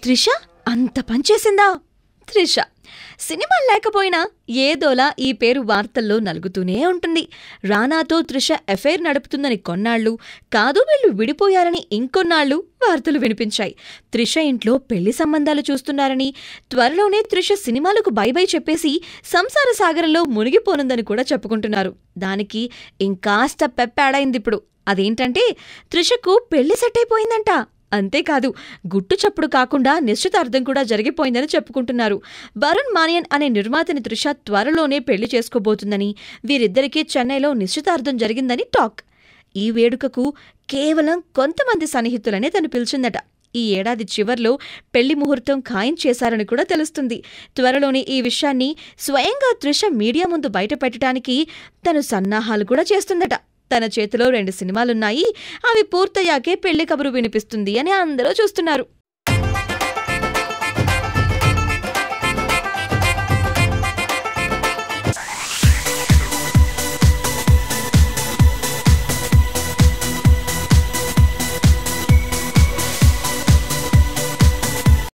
త్రిష అంత పనిచేసిందా? త్రిష సినిమా లేకపోయినా ఏదోలా ఈ పేరు వార్తల్లో నలుగుతూనే ఉంటుంది. రానాతో త్రిష ఎఫైర్ నడుపుతుందని కొన్నాళ్లు, కాదు వీళ్లు విడిపోయారని ఇంకొన్నాళ్లు వార్తలు వినిపించాయి. త్రిష ఇంట్లో పెళ్లి సంబంధాలు చూస్తున్నారని, త్వరలోనే త్రిష సినిమాలకు బై బై చెప్పేసి సంసార సాగరంలో మునిగిపోనుందని కూడా చెప్పుకుంటున్నారు. దానికి ఇంకాస్త పెప్పాడైందిప్పుడు. అదేంటంటే త్రిషకు పెళ్లి సెట్ అయిపోయిందంట. అంతేకాదు, గుట్టు చప్పుడు కాకుండా నిశ్చితార్థం కూడా జరిగిపోయిందని చెప్పుకుంటున్నారు. వరుణ్ మానియన్ అనే నిర్మాతని త్రిష త్వరలోనే పెళ్లి చేసుకోబోతుందని, వీరిద్దరికీ చెన్నైలో నిశ్చితార్థం జరిగిందని టాక్. ఈ వేడుకకు కేవలం కొంతమంది సన్నిహితులనే తను పిలిచిందట. ఈ ఏడాది చివర్లో పెళ్లి ముహూర్తం ఖాయం చేశారని కూడా తెలుస్తుంది. త్వరలోనే ఈ విషయాన్ని స్వయంగా త్రిష మీడియా ముందు బయటపెట్టడానికి తను సన్నాహాలు కూడా చేస్తుందట. తన చేతిలో 2 సినిమాలున్నాయి, అవి పూర్తయ్యాకే పెళ్లి కబురు వినిపిస్తుంది అని అందరూ చూస్తున్నారు.